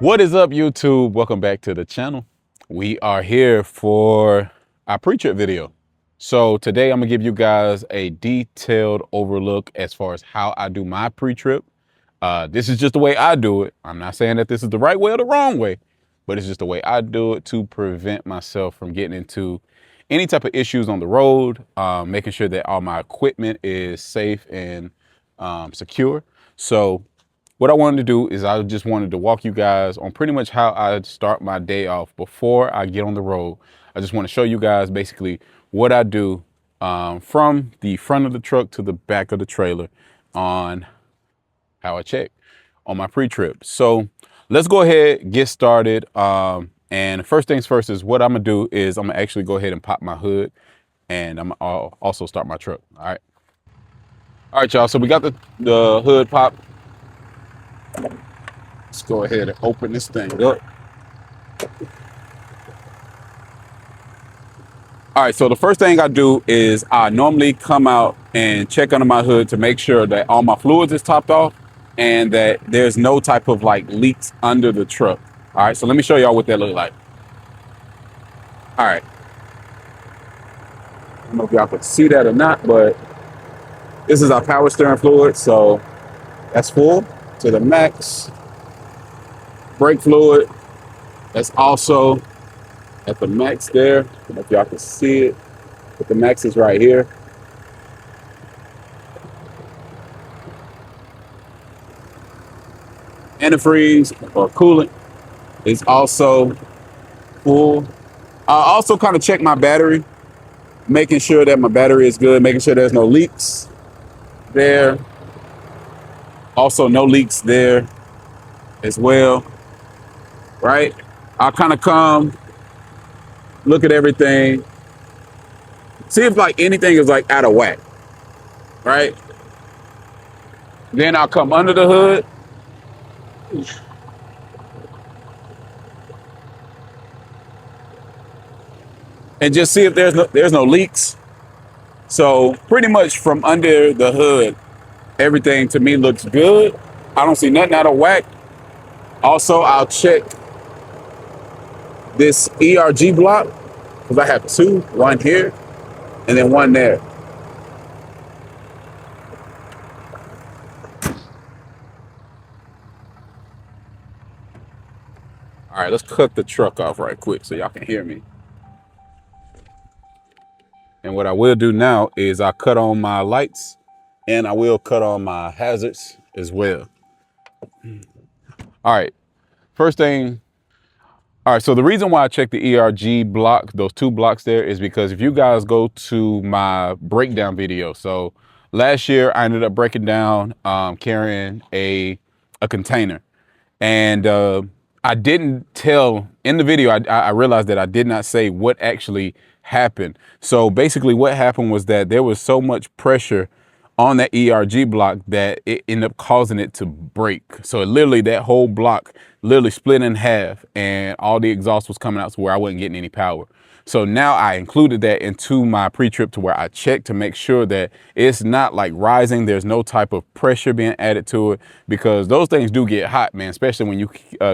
What is up, YouTube? Welcome back to the channel. We are here for our pre-trip video. So today I'm gonna give you guys a detailed overlook as far as how I do my pre-trip. This is just the way I do it. I'm not saying that this is the right way or the wrong way, but it's just the way I do it to prevent myself from getting into any type of issues on the road, making sure that all my equipment is safe and secure. So what I wanted to do is I just wanted to walk you guys on pretty much how I start my day off before I get on the road. I just want to show you guys basically what I do from the front of the truck to the back of the trailer on how I check on my pre-trip. So let's go ahead, get started. And first things first is what I'm gonna do is I'm gonna actually go ahead and pop my hood, and I'm gonna also start my truck. All right, y'all. So we got the hood popped. Let's go ahead and open this thing up. All right, so the first thing I do is I normally come out and check under my hood to make sure that all my fluids is topped off and that there's no type of like leaks under the truck. All right, so let me show y'all what that looks like. All right. I don't know if y'all can see that or not, but this is our power steering fluid. So that's full to the max. Brake fluid, that's also at the max there. I don't know if y'all can see it, but the max is right here. Antifreeze or coolant is also full. I also kind of check my battery, making sure that my battery is good, making sure there's no leaks there. Also no leaks there as well, right? I'll kind of come, look at everything, see if like anything is like out of whack, right? Then I'll come under the hood. And just see if there's no leaks. So pretty much from under the hood, everything to me looks good. I don't see nothing out of whack. Also, I'll check this ERG block because I have two, one here and then one there. All right, let's cut the truck off right quick so y'all can hear me. And what I will do now is I'll cut on my lights and I will cut on my hazards as well. All right, first thing. All right, so the reason why I check the ERG block, those two blocks there, is because if you guys go to my breakdown video, so last year I ended up breaking down carrying a container, and I didn't tell in the video. I realized that I did not say what actually happened. So basically, what happened was that there was so much pressure on that ERG block that it ended up causing it to break. So literally that whole block literally split in half and all the exhaust was coming out to where I wasn't getting any power. So now I included that into my pre-trip to where I checked to make sure that it's not like rising. There's no type of pressure being added to it because those things do get hot, man, especially when you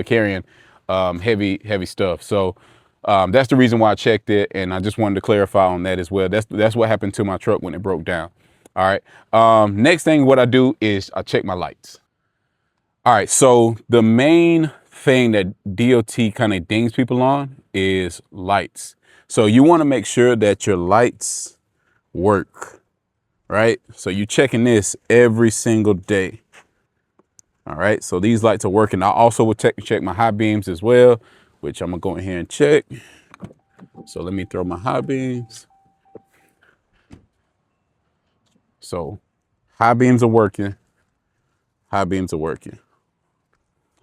carrying heavy stuff. So that's the reason why I checked it. And I just wanted to clarify on that as well. That's what happened to my truck when it broke down. All right. Next thing, what I do is I check my lights. All right. So the main thing that DOT kind of dings people on is lights. So you want to make sure that your lights work, right? So you're checking this every single day. All right. So these lights are working. I also will check my high beams as well, which I'm going to go in here and check. So let me throw my high beams. So high beams are working. High beams are working.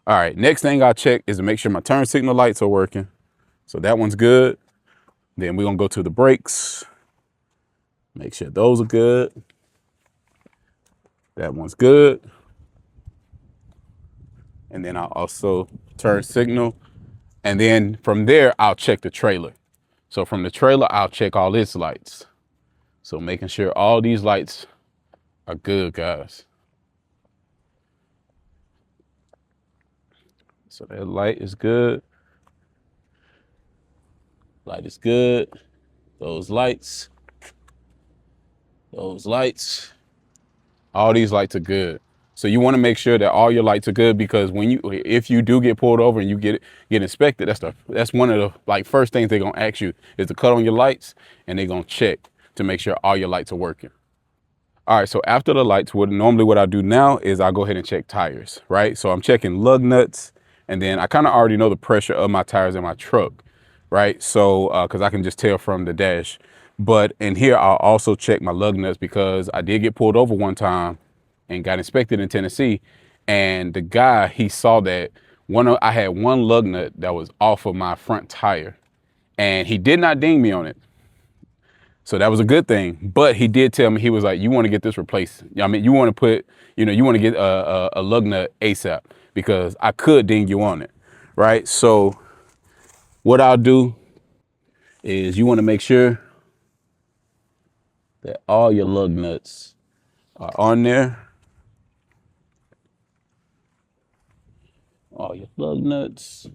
All right, next thing I check is to make sure my turn signal lights are working. So that one's good. Then we're gonna go to the brakes. Make sure those are good. That one's good. And then I'll also turn signal. And then from there, I'll check the trailer. So from the trailer, I'll check all its lights. So making sure all these lights are good, guys. So that light is good. Light is good. Those lights. Those lights. All these lights are good. So you want to make sure that all your lights are good, because if you do get pulled over and you get inspected, that's one of the like first things they're gonna ask you is to cut on your lights, and they're gonna check to make sure all your lights are working. All right, so after the lights, what I do now is I go ahead and check tires, right? So I'm checking lug nuts, and then I kind of already know the pressure of my tires in my truck, right? So because I can just tell from the dash. But in here, I'll also check my lug nuts, because I did get pulled over one time and got inspected in Tennessee, and the guy, he saw that I had one lug nut that was off of my front tire, and he did not ding me on it. So that was a good thing. But he did tell me, he was like, you want to get this replaced. I mean, you want to put, you want to get a lug nut ASAP, because I could ding you on it, right? So what I'll do is you want to make sure that all your lug nuts are on there. All your lug nuts.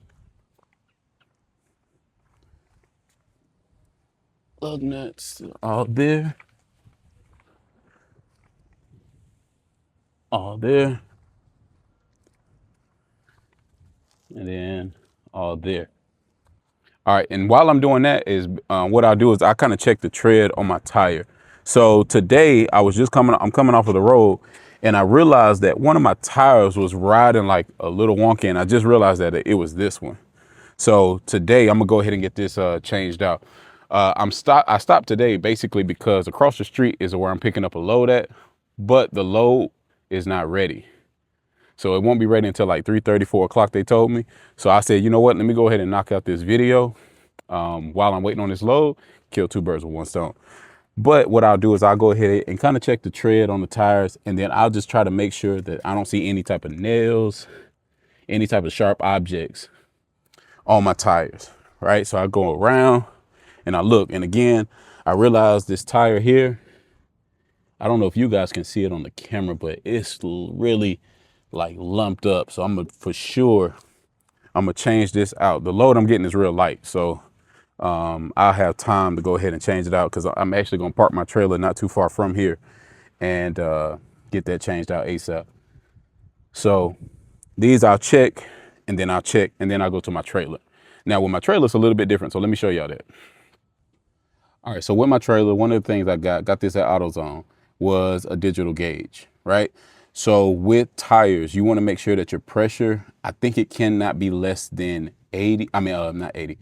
Lug nuts all there. All there. And then all there. All right, and while I'm doing that is what I'll do is I kind of check the tread on my tire. So today I'm coming off of the road, and I realized that one of my tires was riding like a little wonky, and I just realized that it was this one. So today I'm gonna go ahead and get this changed out. I stopped today basically because across the street is where I'm picking up a load at, but the load is not ready. So it won't be ready until like 3:30, 4 o'clock, they told me. So I said, you know what, let me go ahead and knock out this video while I'm waiting on this load, kill two birds with one stone. But what I'll do is I'll go ahead and kind of check the tread on the tires, and then I'll just try to make sure that I don't see any type of nails, any type of sharp objects on my tires, right? So I go around and I look, and again, I realize this tire here, I don't know if you guys can see it on the camera, but it's really like lumped up. So I'm gonna change this out. The load I'm getting is real light, so I'll have time to go ahead and change it out, because I'm actually gonna park my trailer not too far from here and get that changed out ASAP. So these I'll check, and then I'll go to my trailer. Now with my trailer, it's a little bit different, so let me show y'all that. All right, so with my trailer, one of the things I got this at AutoZone, was a digital gauge, right? So with tires, you want to make sure that your pressure, I think it cannot be less than 80. I mean, not 80.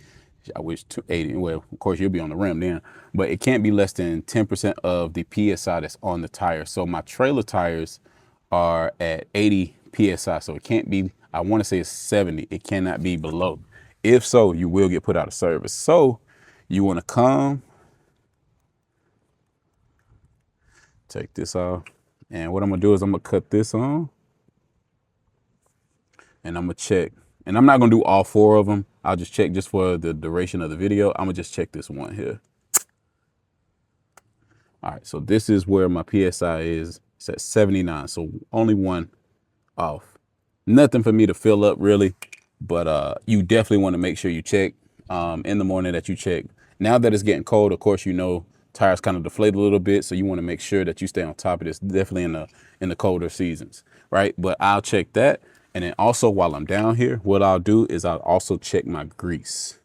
I wish 80. Well, of course, you'll be on the rim then, but it can't be less than 10% of the PSI that's on the tire. So my trailer tires are at 80 PSI. So it can't be, I want to say it's 70. It cannot be below. If so, you will get put out of service. So you want to come, take this off. And what I'm gonna do is I'm gonna cut this on, and I'm gonna check. And I'm not gonna do all 4 of them. I'll just check just for the duration of the video. I'm gonna just check this one here. All right, so this is where my PSI is. It's at 79, so only one off. Nothing for me to fill up really, but you definitely wanna make sure you check in the morning that you check. Now that it's getting cold, of course, tires kind of deflate a little bit, so you want to make sure that you stay on top of this, definitely in the colder seasons, right? But I'll check that, and then also while I'm down here, what I'll do is I'll also check my grease.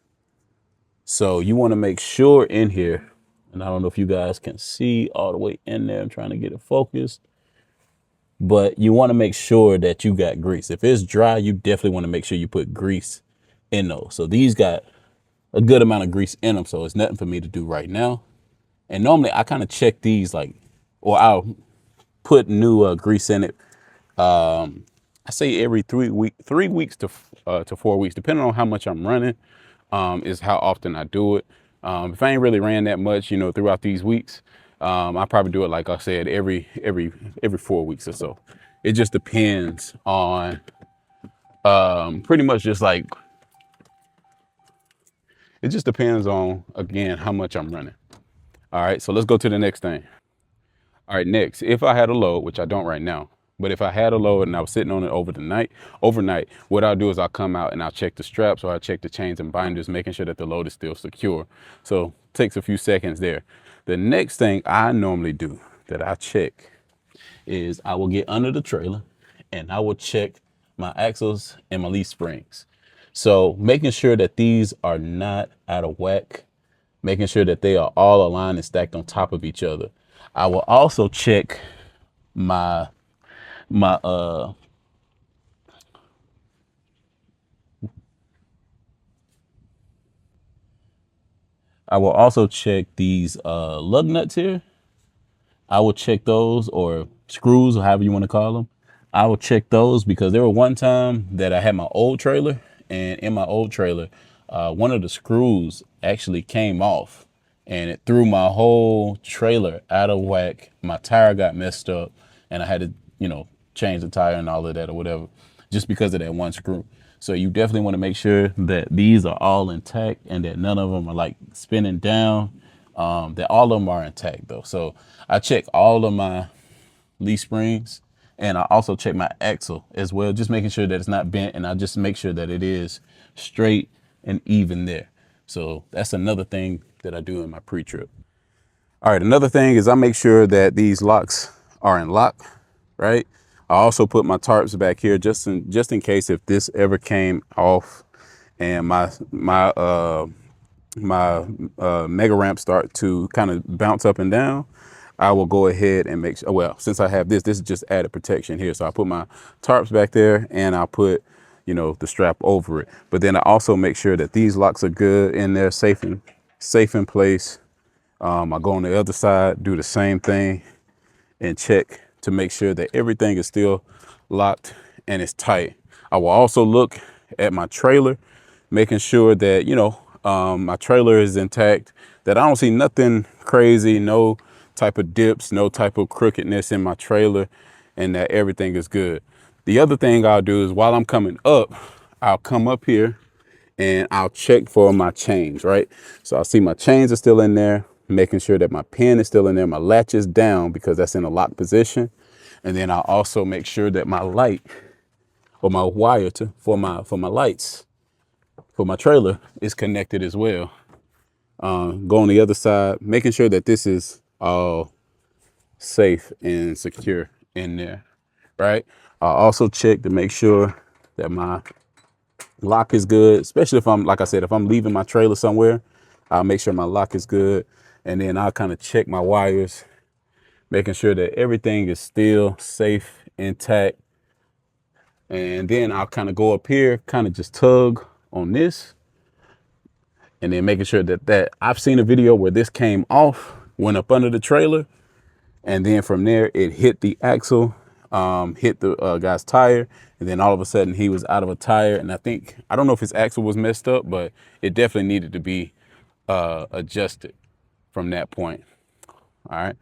So you want to make sure in here, and I don't know if you guys can see all the way in there, I'm trying to get it focused, but you want to make sure that you got grease. If it's dry, you definitely want to make sure you put grease in those. So these got a good amount of grease in them, so it's nothing for me to do right now. And normally I kind of check these or put new grease in it. I say every 3 weeks to 4 weeks, depending on how much I'm running, is how often I do it. If I ain't really ran that much, throughout these weeks, I probably do it, like I said, every 4 weeks or so. It just depends on pretty much just like, it just depends on, again, how much I'm running. All right, so let's go to the next thing. All right, next, if I had a load, which I don't right now, but if I had a load and I was sitting on it overnight, what I'll do is I'll come out and I'll check the straps, or I'll check the chains and binders, making sure that the load is still secure. So it takes a few seconds there. The next thing I normally do that I check is I will get under the trailer and I will check my axles and my leaf springs. So making sure that these are not out of whack, making sure that they are all aligned and stacked on top of each other. I will also check my my I will also check these lug nuts here. I will check those, or screws, or however you want to call them. I will check those because there were one time that I had my old trailer, and in my old trailer, one of the screws actually came off, and it threw my whole trailer out of whack. My tire got messed up, and I had to, change the tire and all of that or whatever, just because of that one screw. So you definitely want to make sure that these are all intact and that none of them are like spinning down. That all of them are intact though. So I check all of my leaf springs, and I also check my axle as well, just making sure that it's not bent, and I just make sure that it is straight and even there. So that's another thing that I do in my pre-trip. All right, another thing is I make sure that these locks are in lock, right? I also put my tarps back here just in case if this ever came off and my mega ramp start to kind of bounce up and down. I will go ahead and make sure, well, since I have this is just added protection here. So I put my tarps back there, and I'll put, the strap over it. But then I also make sure that these locks are good in there, safe in place. I go on the other side, do the same thing, and check to make sure that everything is still locked and it's tight. I will also look at my trailer, making sure that, my trailer is intact, that I don't see nothing crazy, no type of dips, no type of crookedness in my trailer, and that everything is good. The other thing I'll do is while I'm coming up, I'll come up here and I'll check for my chains, right? So I'll see my chains are still in there, making sure that my pin is still in there, my latch is down because that's in a locked position. And then I'll also make sure that my light, or my wire for my lights for my trailer, is connected as well. Go on the other side, making sure that this is all safe and secure in there, right? I'll also check to make sure that my lock is good, especially if I'm, like I said, if I'm leaving my trailer somewhere, I'll make sure my lock is good. And then I'll kind of check my wires, making sure that everything is still safe, intact. And then I'll kind of go up here, kind of just tug on this, and then making sure that I've seen a video where this came off, went up under the trailer, and then from there it hit the axle, hit the guy's tire, and then all of a sudden he was out of a tire. And I don't know if his axle was messed up, but it definitely needed to be adjusted from that point. All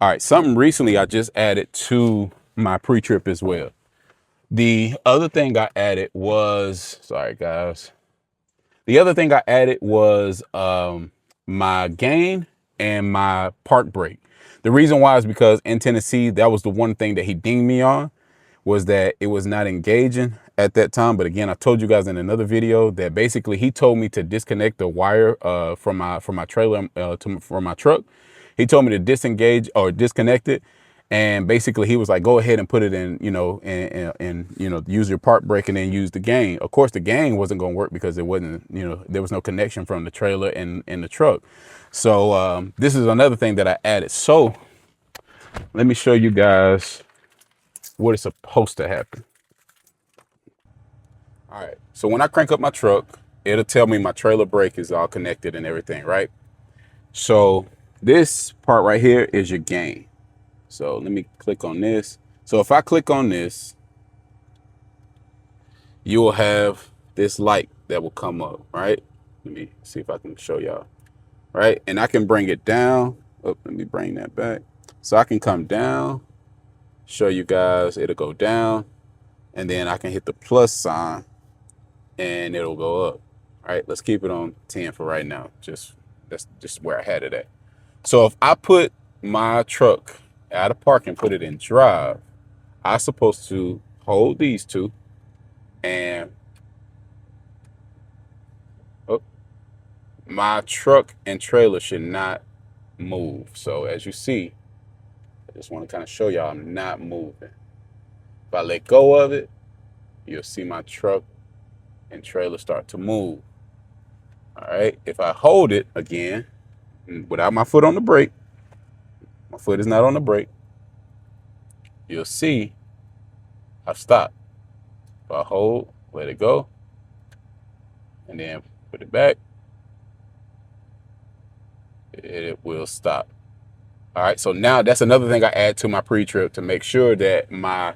right, something recently I just added to my pre-trip as well. The other thing I added was, sorry guys, the other thing I added was my gain and my park brake. The reason why is because in Tennessee, that was the one thing that he dinged me on, was that it was not engaging at that time. But again, I told you guys in another video that basically he told me to disconnect the wire from my trailer from my truck. He told me to disengage or disconnect it. And basically he was like, go ahead and put it in, and use your park brake and then use the gain. Of course, the gain wasn't going to work because it wasn't, there was no connection from the trailer and the truck. So this is another thing that I added. So let me show you guys what is supposed to happen. All right. So when I crank up my truck, it'll tell me my trailer brake is all connected and everything, right? So this part right here is your gain. So let me click on this. So if I click on this, you will have this light that will come up, right? Let me see if I can show y'all, right? And I can bring it down. Oh, let me bring that back. So I can come down, show you guys, it'll go down, and then I can hit the plus sign and it'll go up. All right, let's keep it on 10 for right now. That's just where I had it at. So if I put my truck out of park and put it in drive, I'm supposed to hold these two and my truck and trailer should not move. So as you see, I just want to kind of show y'all I'm not moving. If I let go of it, you'll see my truck and trailer start to move. All right. If I hold it again, without my foot on the brake, my foot is not on the brake, you'll see I've stopped. If I hold, let it go, and then put it back, it will stop. All right. So now that's another thing I add to my pre-trip to make sure that my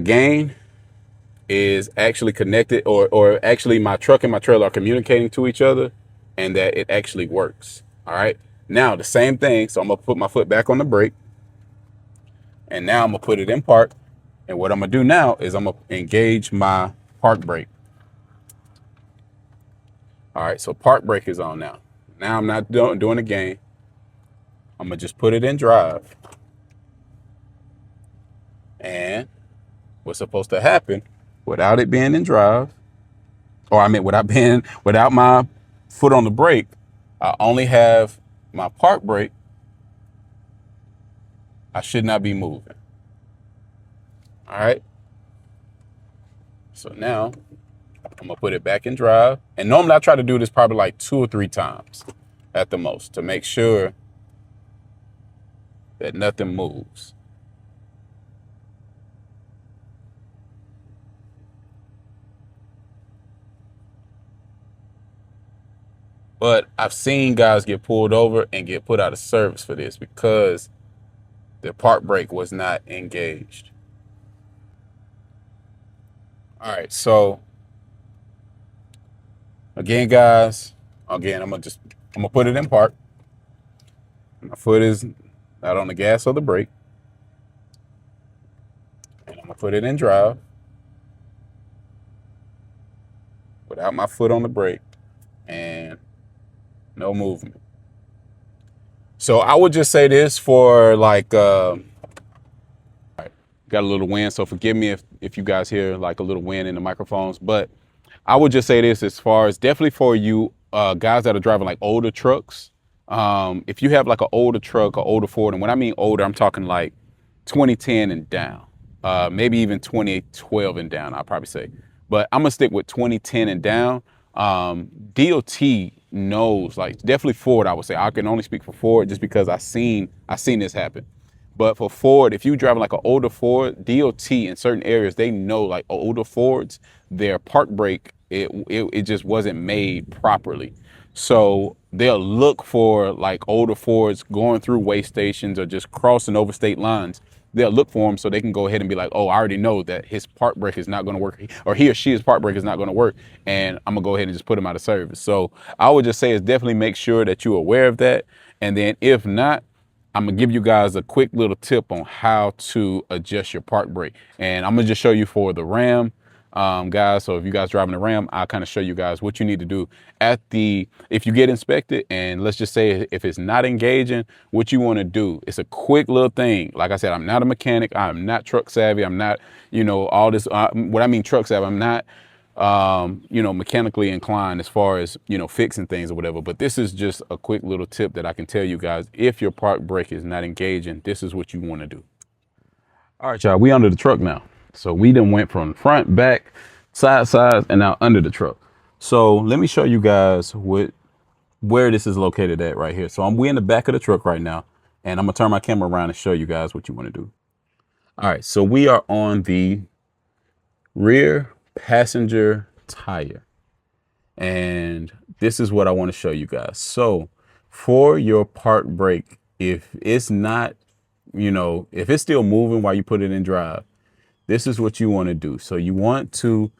gain is actually connected, or actually my truck and my trailer are communicating to each other, and that it actually works. All right. Now the same thing. So I'm gonna put my foot back on the brake, and now I'm gonna put it in park. And what I'm gonna do now is I'm gonna engage my park brake. All right. So park brake is on now. Now I'm not doing a gain. I'm gonna just put it in drive. And what's supposed to happen without it being in drive, or I mean without my foot on the brake, I only have my park brake. I should not be moving. All right. So now I'm gonna put it back in drive. And normally I try to do this probably like 2 or 3 times at the most to make sure that nothing moves. But I've seen guys get pulled over and get put out of service for this because the park brake was not engaged. All right, so again, guys, I'm gonna put it in park. My foot is not on the gas or the brake. And I'm gonna put it in drive without my foot on the brake and no movement. So I would just say this for like, got a little wind, so forgive me if you guys hear like a little wind in the microphones, but I would just say this as far as definitely for you guys that are driving like older trucks. If you have like an older truck or older Ford, and when I mean older, I'm talking like 2010 and down, maybe even 2012 and down, I'll probably say. But I'm gonna stick with 2010 and down. DOT knows, like definitely Ford, I would say. I can only speak for Ford just because I seen this happen. But for Ford, if you driving like an older Ford, DOT in certain areas, they know like older Fords, their park brake, it just wasn't made properly. So they'll look for like older Fords going through way stations or just crossing over state lines. They'll look for them so they can go ahead and be like, oh, I already know that his park brake is not going to work, or he or she's park brake is not going to work, and I'm going to go ahead and just put them out of service. So I would just say is definitely make sure that you're aware of that. And then if not, I'm gonna give you guys a quick little tip on how to adjust your park brake. And I'm gonna just show you for the Ram, guys. So if you guys driving the Ram, I'll kind of show you guys what you need to do if you get inspected, and let's just say if it's not engaging, what you wanna do. It's a quick little thing. Like I said, I'm not a mechanic. I'm not truck savvy. I'm not, all this, what I mean truck savvy, I'm not, mechanically inclined as far as, fixing things or whatever. But this is just a quick little tip that I can tell you guys. If your park brake is not engaging, this is what you want to do. All right, y'all, we under the truck now. So we done went from front, back, sides, and now under the truck. So let me show you guys where this is located at right here. So we in the back of the truck right now, and I'm gonna turn my camera around and show you guys what you want to do. All right, so we are on the rear passenger tire, and this is what I want to show you guys. So for your park brake, if it's not you know, if it's still moving while you put it in drive, this is what you want to do. So you want to,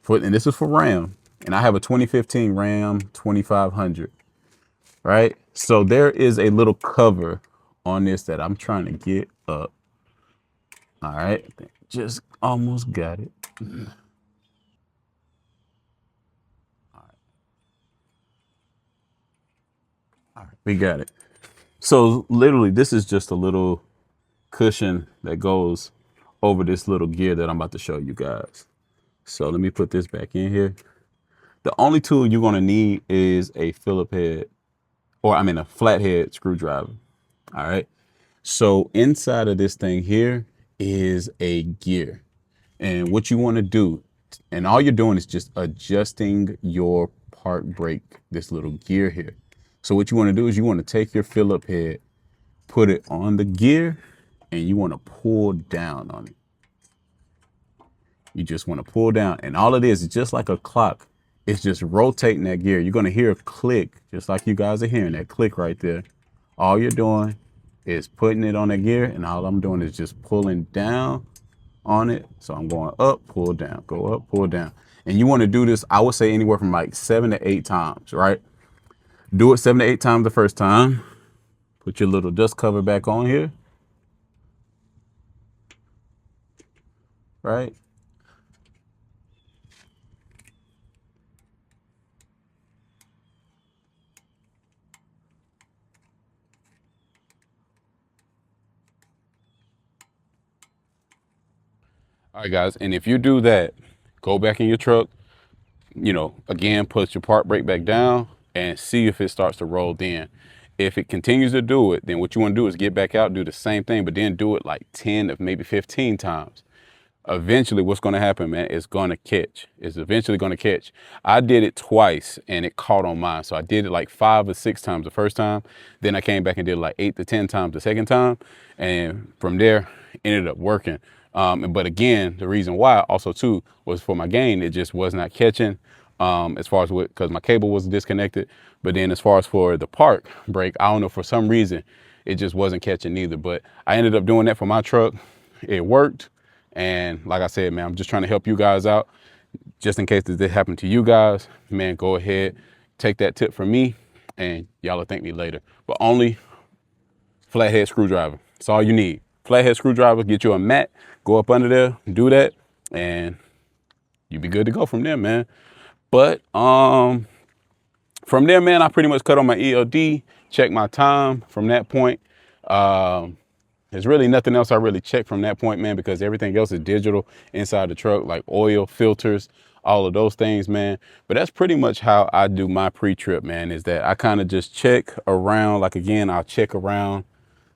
and this is for RAM, and I have a 2015 RAM 2500, right? So there is a little cover on this that I'm trying to get up. All right, just almost got it. All right, we got it. So literally, this is just a little cushion that goes over this little gear that I'm about to show you guys. So let me put this back in here. The only tool you're gonna need is a Phillip head, or I mean a flathead screwdriver. All right. So inside of this thing here is a gear. And what you want to do, and all you're doing is just adjusting your park brake, this little gear here. So what you want to do is you want to take your Phillip head, put it on the gear, and you want to pull down on it. You just want to pull down, and all it is just like a clock. It's just rotating that gear. You're going to hear a click, just like you guys are hearing that click right there. All you're doing is putting it on that gear, and all I'm doing is just pulling down on it. So I'm going up, pull down, go up, pull down. And you want to do this, I would say anywhere from like 7 to 8 times, right? Do it 7 to 8 times the first time. Put your little dust cover back on here, right? All right, guys. And if you do that, go back in your truck, you know, again, put your park brake back down and see if it starts to roll then. If it continues to do it, then what you want to do is get back out, do the same thing, but then do it like 10 of maybe 15 times. Eventually what's going to happen, man, is going to catch. It's eventually going to catch. I did it twice and it caught on mine. So I did it like 5 or 6 times the first time. Then I came back and did like 8 to 10 times the second time. And from there, ended up working. But again, the reason why also too was for my gain. It just was not catching as far as what, because my cable was disconnected. But then as far as for the park brake, I don't know, for some reason, it just wasn't catching either. But I ended up doing that for my truck. It worked. And like I said, man, I'm just trying to help you guys out. Just in case this happened to you guys, man, go ahead, take that tip from me, and y'all will thank me later. But only flathead screwdriver. That's all you need. Flathead screwdriver, get you a mat, go up under there, do that, and you be good to go from there, man. But from there, man, I pretty much cut on my ELD, check my time from that point. There's really nothing else I really check from that point, man, because everything else is digital inside the truck, like oil, filters, all of those things, man. But that's pretty much how I do my pre-trip, man, is that I kind of just check around. Like, again, I'll check around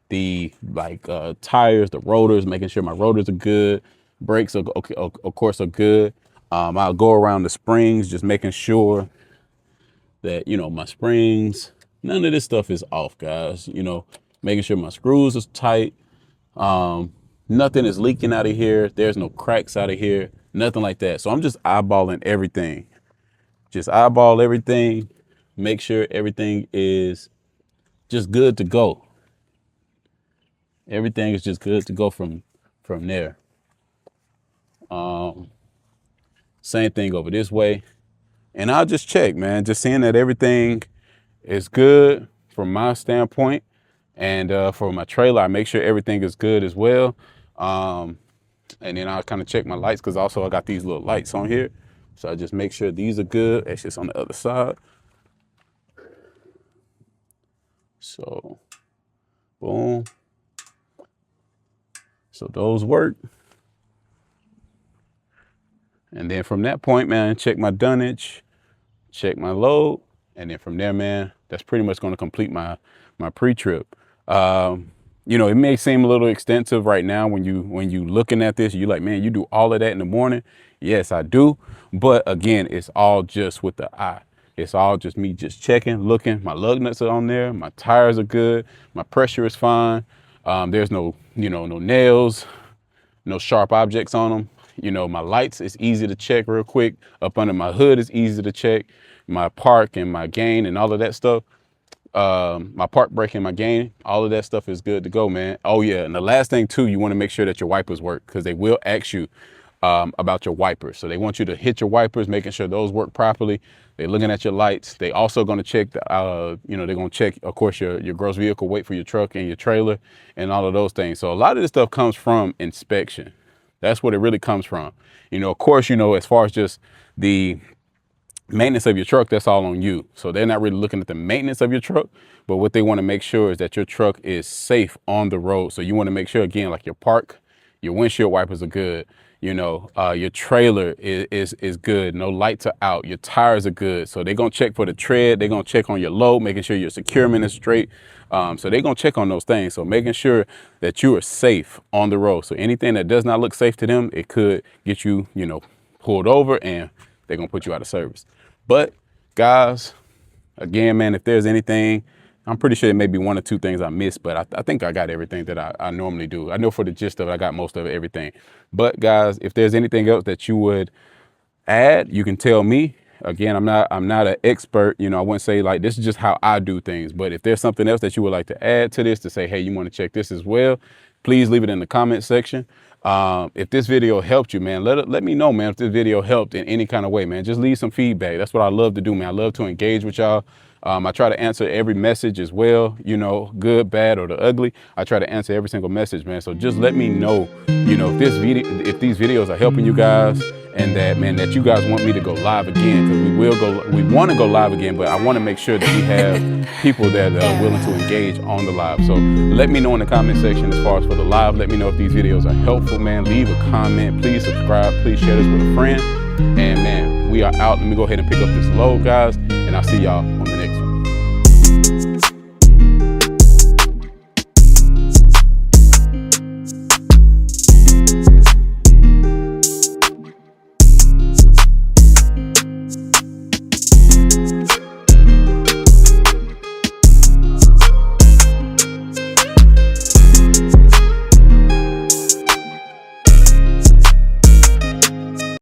the tires, the rotors, making sure my rotors are good. Brakes, are, okay, of course, are good. I'll go around the springs, just making sure that, you know, my springs, none of this stuff is off, guys. You know, making sure my screws are tight. Nothing is leaking out of here. There's no cracks out of here, nothing like that. So I'm just eyeballing everything. Just eyeball everything. Make sure everything is just good to go. Everything is just good to go from there. Same thing over this way. And I'll just check, man, just seeing that everything is good from my standpoint. And for my trailer, I make sure everything is good as well. And then I'll kind of check my lights, because also I got these little lights on here. So I just make sure these are good. It's just on the other side. So, boom. So those work. And then from that point, man, check my dunnage, check my load. And then from there, man, that's pretty much going to complete my pre-trip. You know, it may seem a little extensive right now when you looking at this. You're like, man, you do all of that in the morning. Yes, I do. But again, it's all just with the eye. It's all just me just checking, looking. My lug nuts are on there. My tires are good. My pressure is fine. There's no, you know, no nails, no sharp objects on them. You know, my lights is easy to check real quick. Up under my hood is easy to check. My park and my gain and all of that stuff, my park braking, my gain, all of that stuff is good to go, man. Oh yeah, and the last thing too, you want to make sure that your wipers work, because they will ask you about your wipers. So they want you to hit your wipers, making sure those work properly. They're looking at your lights. They also going to check the, they're going to check, of course, your gross vehicle weight for your truck and your trailer and all of those things. So a lot of this stuff comes from inspection. That's what it really comes from. Of course, as far as just the maintenance of your truck, that's all on you. So they're not really looking at the maintenance of your truck, but what they want to make sure is that your truck is safe on the road. So you want to make sure, again, like your park, your windshield wipers are good. Your trailer is good. No lights are out. Your tires are good. So they're going to check for the tread. They're going to check on your load, making sure your securement is straight. So they're going to check on those things. So making sure that you are safe on the road. So anything that does not look safe to them, it could get you, pulled over, and they're going to put you out of service. But guys, again, man, if there's anything, I'm pretty sure there may be one or two things I missed, but I think I got everything that I normally do. I know for the gist of it, I got most of everything. But guys, if there's anything else that you would add, you can tell me. Again, I'm not an expert. I wouldn't say like this is just how I do things. But if there's something else that you would like to add to this, to say, hey, you want to check this as well, please leave it in the comment section. If this video helped you, man, let me know, man, if this video helped in any kind of way, man. Just leave some feedback. That's what I love to do, man. I love to engage with y'all. I try to answer every message as well, good, bad, or the ugly. I try to answer every single message, man. So just let me know, if these videos are helping you guys, and that, man, that you guys want me to go live again, because we want to go live again, but I want to make sure that we have people that are willing to engage on the live. So let me know in the comment section as far as for the live. Let me know if these videos are helpful, man. Leave a comment. Please subscribe. Please share this with a friend. And man, we are out. Let me go ahead and pick up this load, guys, and I'll see y'all